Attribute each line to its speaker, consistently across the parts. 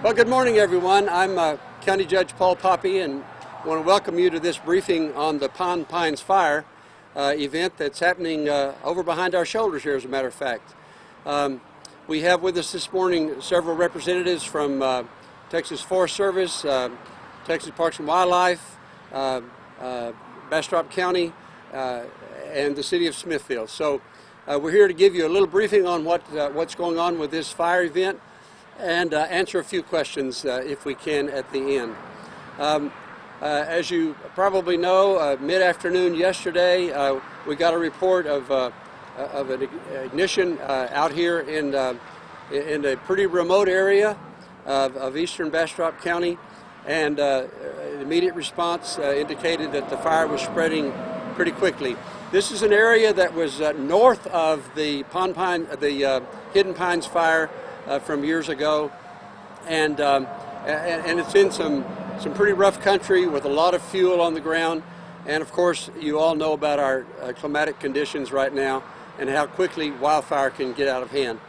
Speaker 1: Well, good morning, everyone. I'm County Judge Paul Poppy, and I want to welcome you to this briefing on the Pond Pines Fire event that's happening over behind our shoulders here, as a matter of fact. We have with us this morning several representatives from Texas Forest Service, Texas Parks and Wildlife, Bastrop County, and the City of Smithfield. So we're here to give you a little briefing on what's going on with this fire event, and answer a few questions if we can at the end. As you probably know, mid-afternoon yesterday we got a report of an ignition out here in a pretty remote area of eastern Bastrop County, and immediate response indicated that the fire was spreading pretty quickly. This is an area that was north of the Hidden Pines fire from years ago, and it's in some pretty rough country with a lot of fuel on the ground. And of course, you all know about our climatic conditions right now and how quickly wildfire can get out of hand.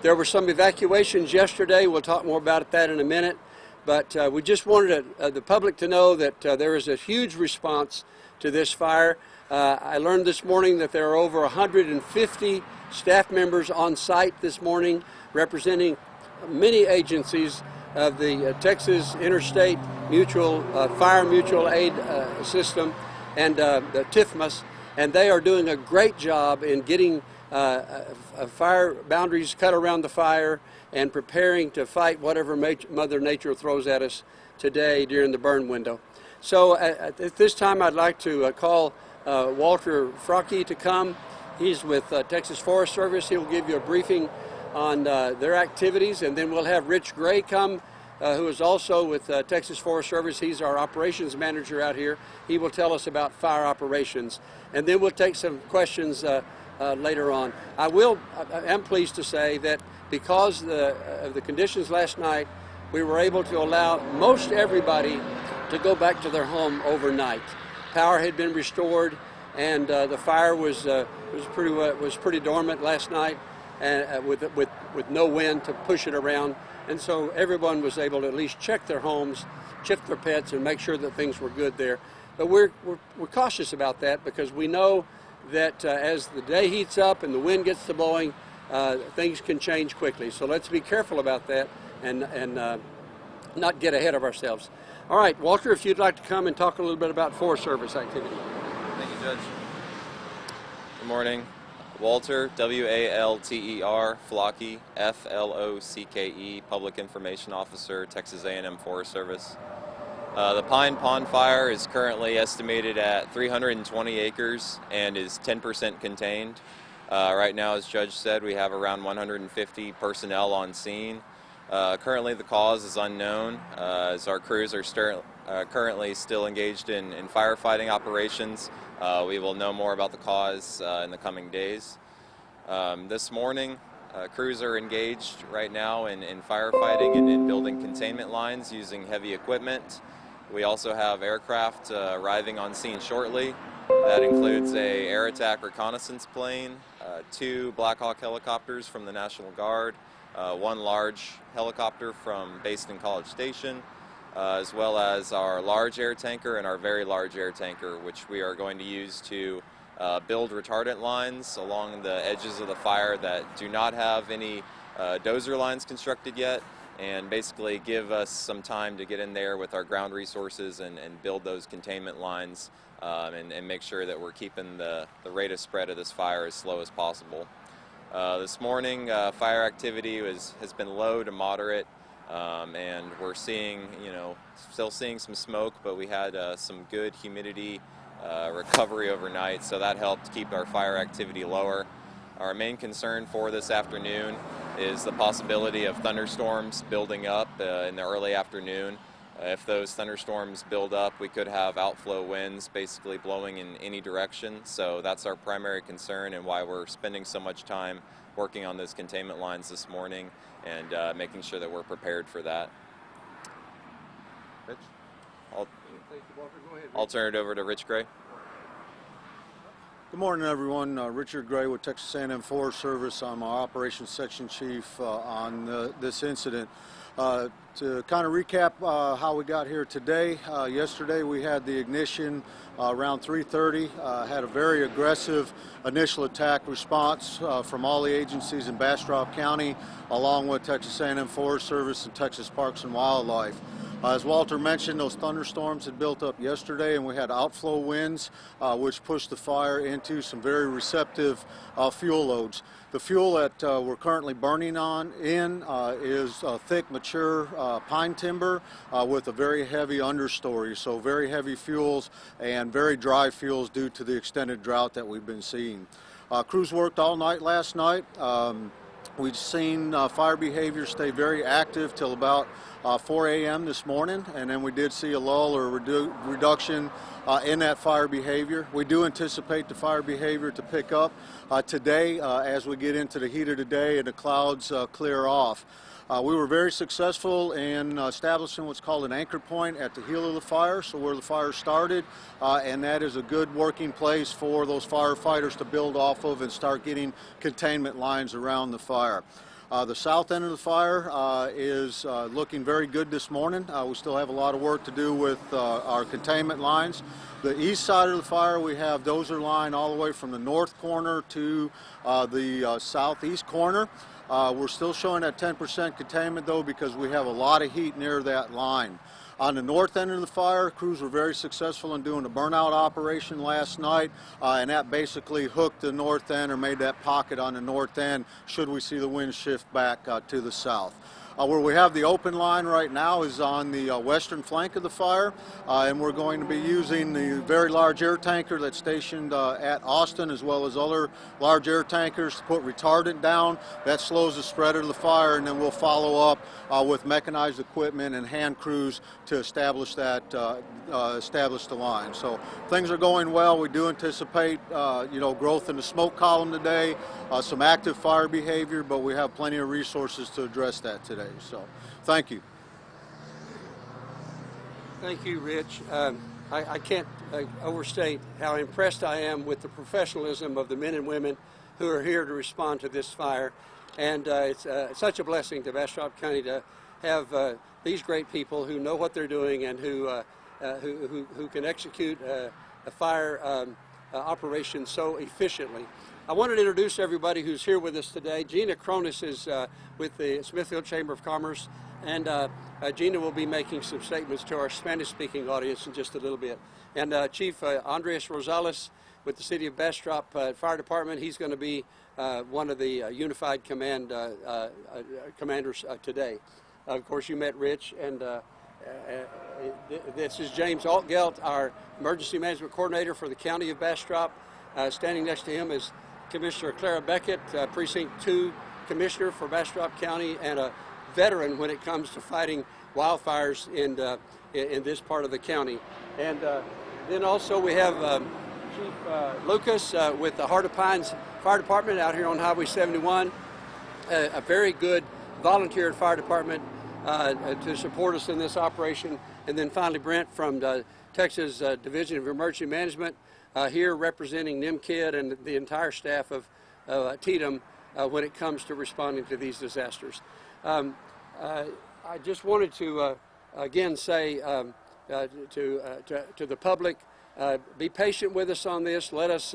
Speaker 1: There were some evacuations yesterday. We'll talk more about that in a minute, but we just wanted the public to know that there is a huge response to this fire. I learned this morning that there are over 150 staff members on site this morning representing many agencies of the Texas Interstate Mutual Fire Mutual Aid System and the TIFMAS, and they are doing a great job in getting fire boundaries cut around the fire and preparing to fight whatever Mother Nature throws at us today during the burn window. So at this time I'd like to call Walter Frocke to come. He's with Texas Forest Service. He'll give you a briefing on their activities, and then we'll have Rich Gray come, who is also with Texas Forest Service. He's our operations manager out here. He will tell us about fire operations, and then we'll take some questions later on. I am pleased to say that because of the conditions last night, we were able to allow most everybody to go back to their home overnight. Power had been restored, and the fire was pretty dormant last night, and with no wind to push it around. And so everyone was able to at least check their homes, check their pets, and make sure that things were good there. But we're cautious about that because we know that as the day heats up and the wind gets to blowing, things can change quickly. So let's be careful about that and not get ahead of ourselves. All right, Walter, if you'd like to come and talk a little bit about Forest Service activity.
Speaker 2: Thank you, Judge. Good morning. Walter, W-A-L-T-E-R, Flocke, F-L-O-C-K-E, Public Information Officer, Texas A&M Forest Service. The Pine Pond Fire is currently estimated at 320 acres and is 10% contained. Right now, as Judge said, we have around 150 personnel on scene. Currently, the cause is unknown, as our crews are currently still engaged in firefighting operations. We will know more about the cause in the coming days. This morning, crews are engaged right now in firefighting and in building containment lines using heavy equipment. We also have aircraft arriving on scene shortly. That includes a air attack reconnaissance plane, 2 Black Hawk helicopters from the National Guard, 1 large helicopter based in College Station, as well as our large air tanker and our very large air tanker, which we are going to use to build retardant lines along the edges of the fire that do not have any dozer lines constructed yet, and basically give us some time to get in there with our ground resources and build those containment lines and make sure that we're keeping the rate of spread of this fire as slow as possible. This morning, fire activity has been low to moderate, and we're seeing, still seeing some smoke, but we had some good humidity recovery overnight, so that helped keep our fire activity lower. Our main concern for this afternoon is the possibility of thunderstorms building up in the early afternoon. If those thunderstorms build up, we could have outflow winds basically blowing in any direction. So that's our primary concern and why we're spending so much time working on those containment lines this morning and making sure that we're prepared for that. Rich? I'll turn it over to Rich Gray.
Speaker 3: Good morning, everyone. Richard Gray with Texas A&M Forest Service. I'm our Operations Section Chief on this incident. To kind of recap how we got here today, yesterday we had the ignition around 3:30. Had a very aggressive initial attack response from all the agencies in Bastrop County, along with Texas A&M Forest Service and Texas Parks and Wildlife. As Walter mentioned, those thunderstorms had built up yesterday, and we had outflow winds which pushed the fire into some very receptive fuel loads. The fuel that we're currently burning is thick, mature pine timber with a very heavy understory, so very heavy fuels and very dry fuels due to the extended drought that we've been seeing. Crews worked all night last night. We've seen fire behavior stay very active till about 4 a.m. this morning, and then we did see a lull or reduction in that fire behavior. We do anticipate the fire behavior to pick up today as we get into the heat of the day and the clouds clear off. We were very successful in establishing what's called an anchor point at the heel of the fire, so where the fire started, and that is a good working place for those firefighters to build off of and start getting containment lines around the fire. The south end of the fire is looking very good this morning. We still have a lot of work to do with our containment lines. The east side of the fire, we have dozer line all the way from the north corner to the southeast corner. We're still showing that 10% containment though, because we have a lot of heat near that line. On the north end of the fire, crews were very successful in doing a burnout operation last night, and that basically hooked the north end or made that pocket on the north end should we see the wind shift back to the south. Where we have the open line right now is on the western flank of the fire, and we're going to be using the very large air tanker that's stationed at Austin, as well as other large air tankers to put retardant down. That slows the spread of the fire, and then we'll follow up with mechanized equipment and hand crews to establish that, establish the line. So things are going well. We do anticipate, growth in the smoke column today, some active fire behavior, but we have plenty of resources to address that today. So, thank you.
Speaker 1: Thank you, Rich. I can't overstate how impressed I am with the professionalism of the men and women who are here to respond to this fire. And it's such a blessing to Bastrop County to have these great people who know what they're doing and who can execute a fire operation so efficiently. I wanted to introduce everybody who's here with us today. Gina Cronus is with the Smithfield Chamber of Commerce, and Gina will be making some statements to our Spanish-speaking audience in just a little bit. And Chief Andres Rosales with the City of Bastrop Fire Department, he's going to be one of the Unified Command commanders today. Of course, you met Rich, and this is James Altgelt, our Emergency Management Coordinator for the County of Bastrop. Standing next to him is Commissioner Clara Beckett, Precinct 2 Commissioner for Bastrop County, and a veteran when it comes to fighting wildfires in this part of the county. And then also we have Chief Lucas with the Heart of Pines Fire Department out here on Highway 71, a very good volunteer fire department to support us in this operation. And then finally Brent from the Texas Division of Emergency Management, here representing NIMKID and the entire staff of TEDM when it comes to responding to these disasters. I just wanted to again say to the public, be patient with us on this. Let us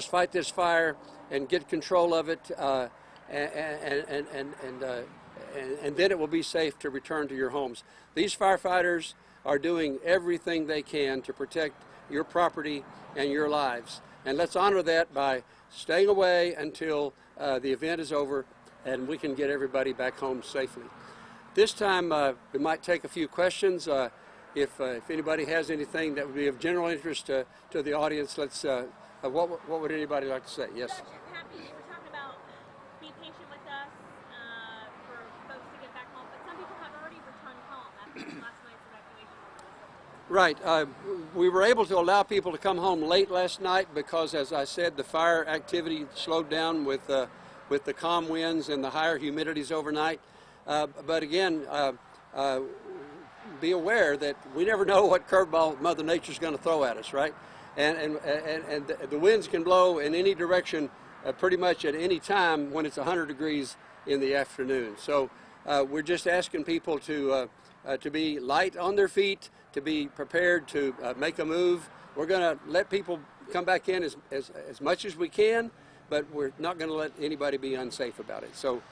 Speaker 1: fight this fire and get control of it, and then it will be safe to return to your homes. These firefighters are doing everything they can to protect your property and your lives. And let's honor that by staying away until the event is over and we can get everybody back home safely. This time we might take a few questions. If anybody has anything that would be of general interest to the audience, let's. What would anybody like to say? Yes.
Speaker 4: Judge, happy you were talking about be patient with us for folks to get back home, but some people have already returned home after last night's evacuation.
Speaker 1: Right. We were able to allow people to come home late last night because, as I said, the fire activity slowed down with the calm winds and the higher humidities overnight. But again, be aware that we never know what curveball Mother Nature's going to throw at us, right? and the winds can blow in any direction pretty much at any time when it's 100 degrees in the afternoon. So we're just asking people to be light on their feet, to be prepared to make a move. We're going to let people come back in as much as we can, but we're not going to let anybody be unsafe about it. So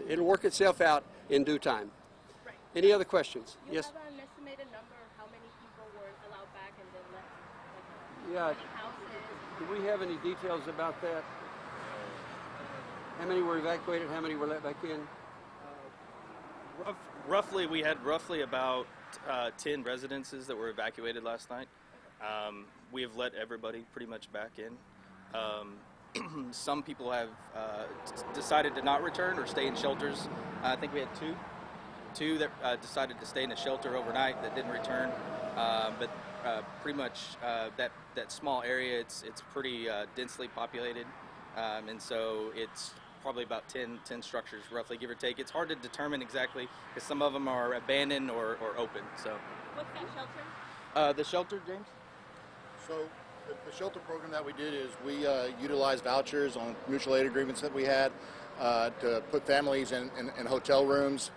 Speaker 1: it'll work itself out in due time.
Speaker 4: Right.
Speaker 1: Any other questions?
Speaker 5: You
Speaker 1: Yes?
Speaker 5: have an estimated number of how many people were allowed back and then left? Like,
Speaker 1: Yeah.
Speaker 5: how many houses?
Speaker 1: Do we have any details about that? How many were evacuated? How many were let back in?
Speaker 6: Roughly, we had roughly about 10 residences that were evacuated last night. We have let everybody pretty much back in. Some people have decided to not return or stay in shelters. I think we had two that decided to stay in a shelter overnight that didn't return. But pretty much that small area, it's pretty densely populated, and so it's probably about 10 structures, roughly, give or take. It's hard to determine exactly because some of them are abandoned or open. So,
Speaker 4: What's that shelter?
Speaker 6: the shelter, James?
Speaker 7: So the shelter program that we did is we utilized vouchers on mutual aid agreements that we had to put families in hotel rooms.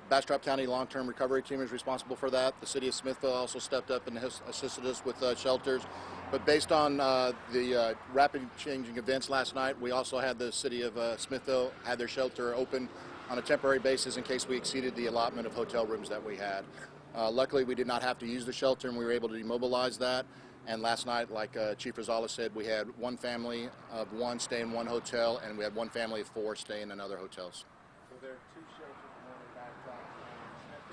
Speaker 7: Bastrop County Long-Term Recovery Team is responsible for that. The city of Smithville also stepped up and assisted us with shelters. But based on the rapid changing events last night, we also had the city of Smithville had their shelter open on a temporary basis in case we exceeded the allotment of hotel rooms that we had. Luckily, we did not have to use the shelter, and we were able to demobilize that. And last night, like Chief Rosales said, we had one family of one stay in one hotel, and we had one family of four stay in another hotels.
Speaker 3: So there are two shelters, one backed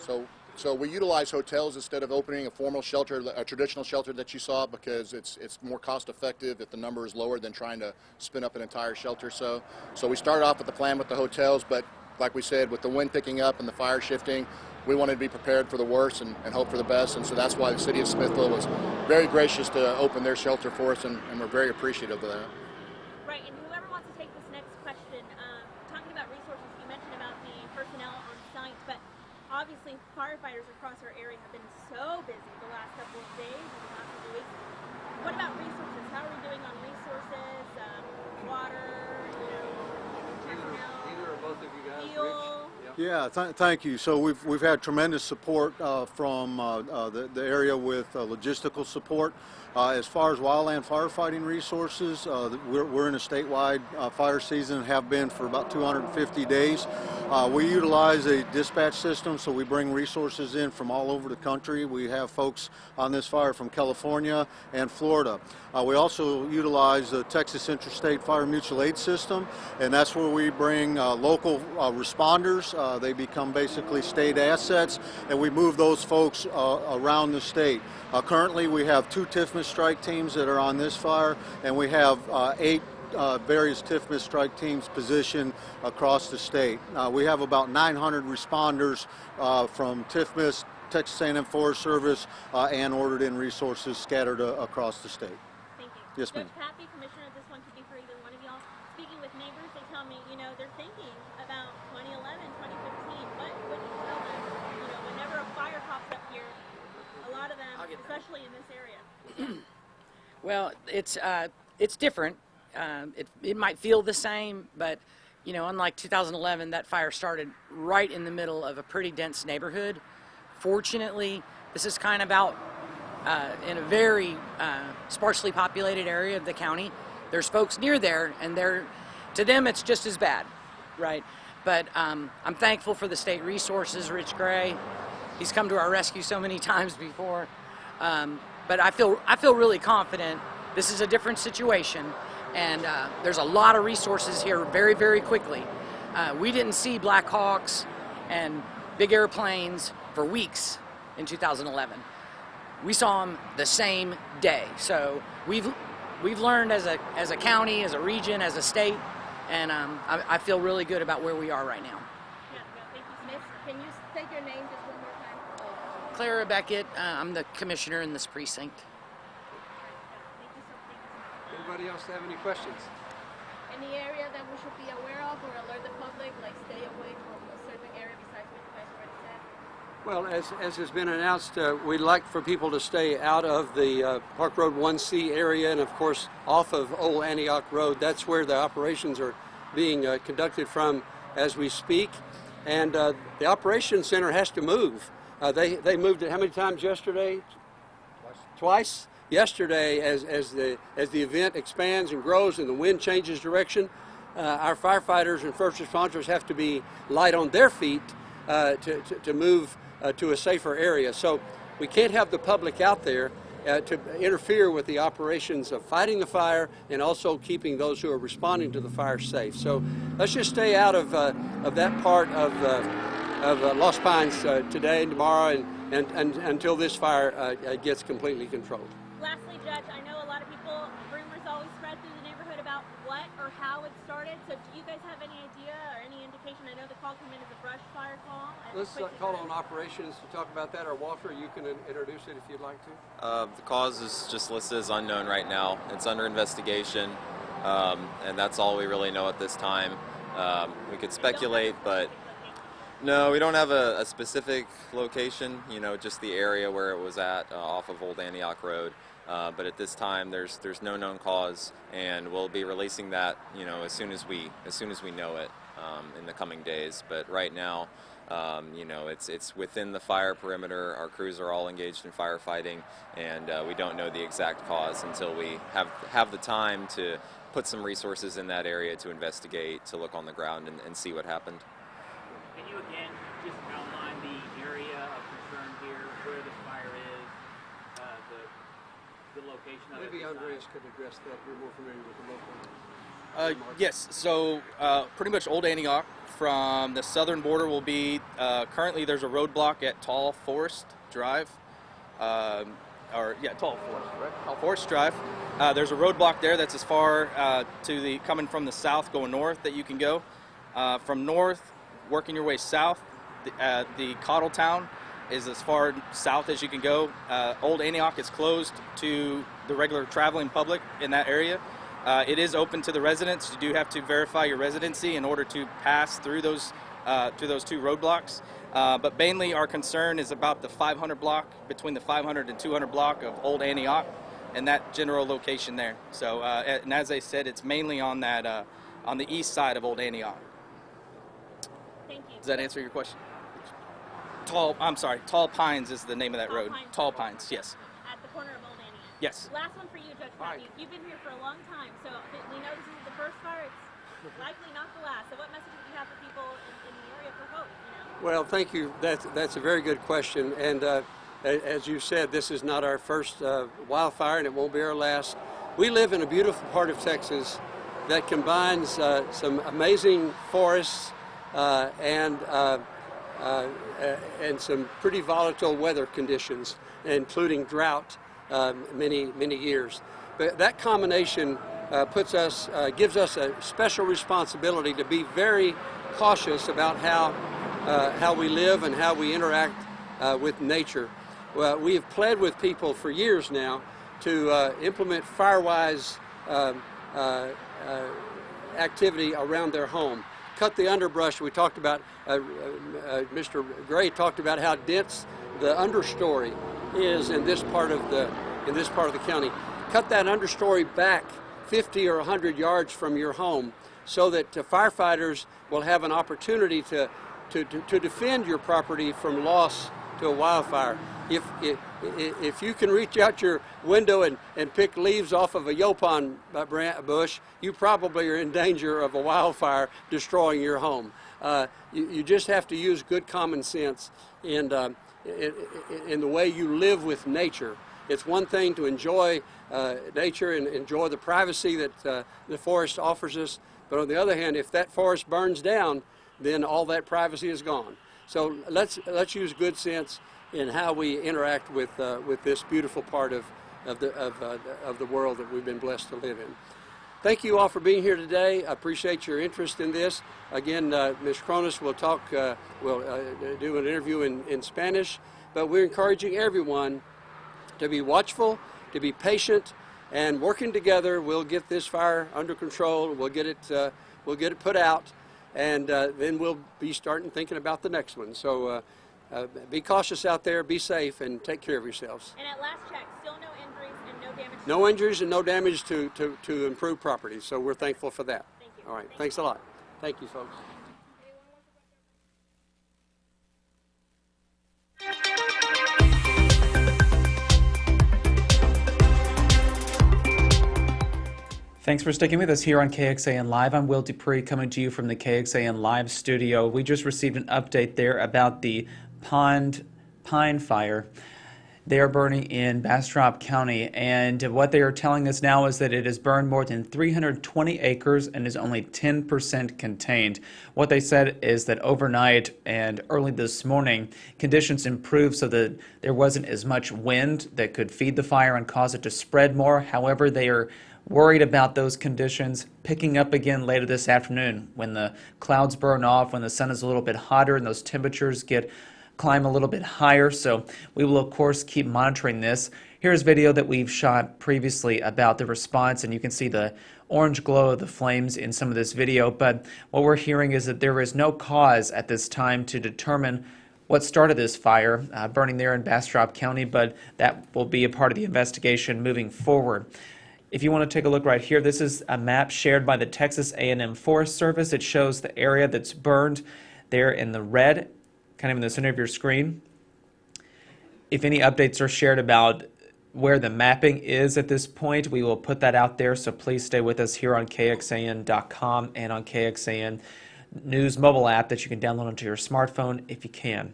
Speaker 3: up.
Speaker 7: So we utilize hotels instead of opening a formal shelter, a traditional shelter that you saw, because it's more cost effective if the number is lower than trying to spin up an entire shelter. So we started off with the plan with the hotels, but like we said, with the wind picking up and the fire shifting, we wanted to be prepared for the worst and hope for the best. And so that's why the city of Smithville was very gracious to open their shelter for us, and we're very appreciative of that.
Speaker 4: Right, and whoever wants to take this next question, talking about resources, you mentioned about the personnel on site, but obviously firefighters across our area have been so busy the last couple of days, the last couple of weeks. What about resources? How are we doing on resources, water, personnel,
Speaker 1: Either or both of you guys,
Speaker 4: fuel?
Speaker 1: Rich?
Speaker 3: Yeah, thank you. So we've had tremendous support from the area with logistical support. As far as wildland firefighting resources, we're in a statewide fire season and have been for about 250 days. We utilize a dispatch system, so we bring resources in from all over the country. We have folks on this fire from California and Florida. We also utilize the Texas Interstate Fire Mutual Aid System, and that's where we bring local responders. They become basically state assets, and we move those folks around the state. Currently, we have 2 TIFMA strike teams that are on this fire, and we have 8 various TIFMA strike teams positioned across the state. We have about 900 responders from TIFMA, Texas A&M Forest Service, and ordered in resources scattered across the state.
Speaker 4: Thank you.
Speaker 3: Yes, ma'am.
Speaker 4: Judge Pappy, Commissioner, this one could be for either one of y'all. Speaking with neighbors, they tell me, they're thinking about 2011, 2015. What would you tell them, whenever a fire pops up here, a lot of them, especially in this area?
Speaker 8: Well, it's different. It might feel the same, but unlike 2011, that fire started right in the middle of a pretty dense neighborhood. Fortunately, this is kind of out in a very sparsely populated area of the county. There's folks near there, and to them it's just as bad, right? But I'm thankful for the state resources. Rich Gray, he's come to our rescue so many times before. But I feel really confident. This is a different situation, and there's a lot of resources here very, very quickly. We didn't see Black Hawks and big airplanes for weeks in 2011. We saw them the same day. So we've learned as a county, as a region, as a state, and I feel really good about where we are right now.
Speaker 4: Yeah, thank you.
Speaker 5: Miss, can you state your name just one more time?
Speaker 8: Clara Beckett, I'm the commissioner in this precinct.
Speaker 4: Thank you so much.
Speaker 1: Anybody else have any questions?
Speaker 5: Any area that we should be aware of or alert the public, like stay away from a certain area besides what you guys already said?
Speaker 1: Well, as has been announced, we'd like for people to stay out of the Park Road 1C area and, of course, off of Old Antioch Road. That's where the operations are being conducted from as we speak. And the operations center has to move. They moved it how many times yesterday? Twice. Yesterday, as the event expands and grows and the wind changes direction, our firefighters and first responders have to be light on their feet to move to a safer area. So we can't have the public out there to interfere with the operations of fighting the fire and also keeping those who are responding to the fire safe. So let's just stay out of that part of Lost Pines today and tomorrow and until this fire gets completely controlled.
Speaker 4: Lastly, Judge, I know a lot of people, rumors always spread through the neighborhood about what or how it started. So do you guys have any idea or any indication? I know the call came in as a brush fire call.
Speaker 1: Let's call on operations to talk about that, or Walter, you can introduce it if you'd like to.
Speaker 2: The cause is just listed as unknown right now. It's under investigation, and that's all we really know at this time. We could speculate, but no, we don't have a specific location, you know, just the area where it was at off of Old Antioch Road. But at this time, there's no known cause, and we'll be releasing that, you know, as soon as we know it in the coming days. But right now, you know, it's within the fire perimeter. Our crews are all engaged in firefighting, and we don't know the exact cause until we have the time to put some resources in that area to investigate, to look on the ground and see what happened.
Speaker 9: Can you again just outline the area of concern here, where this fire is, the location of it?
Speaker 1: Maybe Andreas could address that. We're more familiar with the local.
Speaker 6: Yes, so pretty much Old Antioch from the southern border will be, currently there's a roadblock at Tall Forest Drive, Tall Forest Drive. There's a roadblock there that's as far coming from the south going north that you can go. From north, working your way south, the Cottle Town is as far south as you can go. Old Antioch is closed to the regular traveling public in that area. It is open to the residents. You do have to verify your residency in order to pass through those two roadblocks. But mainly our concern is about the 500 block, between the 500 and 200 block of Old Antioch, and that general location there. So, and as I said, it's mainly on that on the east side of Old Antioch.
Speaker 4: Thank you.
Speaker 6: Does that answer your question? Tall Pines is the name of that road. Tall Pines, yes.
Speaker 4: At the corner of Old Antioch.
Speaker 6: Yes.
Speaker 4: Last one for you, Judge Patton. You've been here for a long time, so we know this is the first fire. It's likely not the last. So what message do you have for people in the area for hope? You know?
Speaker 1: Well, thank you. That's a very good question. And as you said, this is not our first wildfire, and it won't be our last. We live in a beautiful part of Texas that combines some amazing forests and some pretty volatile weather conditions, including drought many years. But that combination gives us a special responsibility to be very cautious about how we live and how we interact with nature. Well, we have pled with people for years now to implement fire-wise activity around their home. Cut the underbrush. We talked about, Mr. Gray talked about how dense the understory is in this part of the county. Cut that understory back 50 or 100 yards from your home so that firefighters will have an opportunity to defend your property from loss to a wildfire. If you can reach out your window and pick leaves off of a yopon bush, you probably are in danger of a wildfire destroying your home. You just have to use good common sense in the way you live with nature. It's one thing to enjoy nature and enjoy the privacy that the forest offers us, but on the other hand, if that forest burns down, then all that privacy is gone. So let's use good sense in how we interact with this beautiful part of the world that we've been blessed to live in. Thank you all for being here today. I appreciate your interest in this. Again, Ms. Cronus will do an interview in Spanish, but we're encouraging everyone to be watchful, to be patient, and working together, we'll get this fire under control. We'll get it put out, and then we'll be starting thinking about the next one. So be cautious out there, be safe, and take care of yourselves.
Speaker 4: And at last check, still no injuries and no damage.
Speaker 1: No injuries and no damage to improved property, so we're thankful for that.
Speaker 4: Thank you.
Speaker 1: All right, thanks a lot. Thank you, folks.
Speaker 10: Thanks for sticking with us here on KXAN Live. I'm Will Dupree coming to you from the KXAN Live studio. We just received an update there about the pine fire. They are burning in Bastrop County, and what they are telling us now is that it has burned more than 320 acres and is only 10% contained. What they said is that overnight and early this morning, conditions improved so that there wasn't as much wind that could feed the fire and cause it to spread more. However, they are worried about those conditions picking up again later this afternoon when the clouds burn off, when the sun is a little bit hotter and those temperatures climb a little bit higher. So we will of course keep monitoring this. Here's video that we've shot previously about the response, and you can see the orange glow of the flames in some of this video, but what we're hearing is that there is no cause at this time to determine what started this fire burning there in Bastrop County, but that will be a part of the investigation moving forward. If you want to take a look right here, this is a map shared by the Texas A&M Forest Service. It shows the area that's burned there in the red, kind of in the center of your screen. If any updates are shared about where the mapping is at this point, we will put that out there, so please stay with us here on KXAN.com and on KXAN News mobile app that you can download onto your smartphone if you can.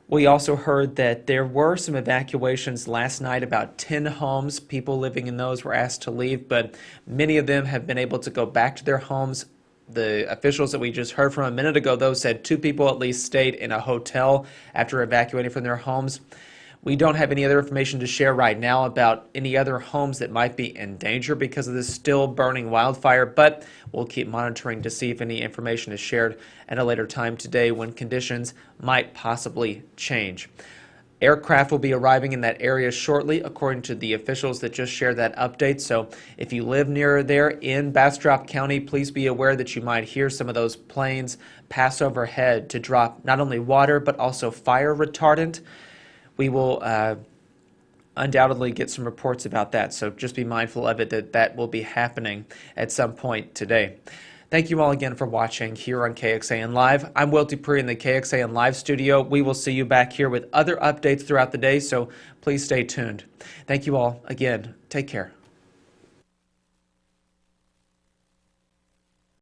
Speaker 10: We also heard that there were some evacuations last night. About 10 homes, people living in those were asked to leave, but many of them have been able to go back to their homes. The officials that we just heard from a minute ago, though, said 2 people at least stayed in a hotel after evacuating from their homes. We don't have any other information to share right now about any other homes that might be in danger because of this still burning wildfire, but we'll keep monitoring to see if any information is shared at a later time today when conditions might possibly change. Aircraft will be arriving in that area shortly, according to the officials that just shared that update. So if you live near there in Bastrop County, please be aware that you might hear some of those planes pass overhead to drop not only water but also fire retardant. We will undoubtedly get some reports about that, so just be mindful of it, that will be happening at some point today. Thank you all again for watching here on KXAN Live. I'm Will Dupree in the KXAN Live studio. We will see you back here with other updates throughout the day, so please stay tuned. Thank you all again. Take care.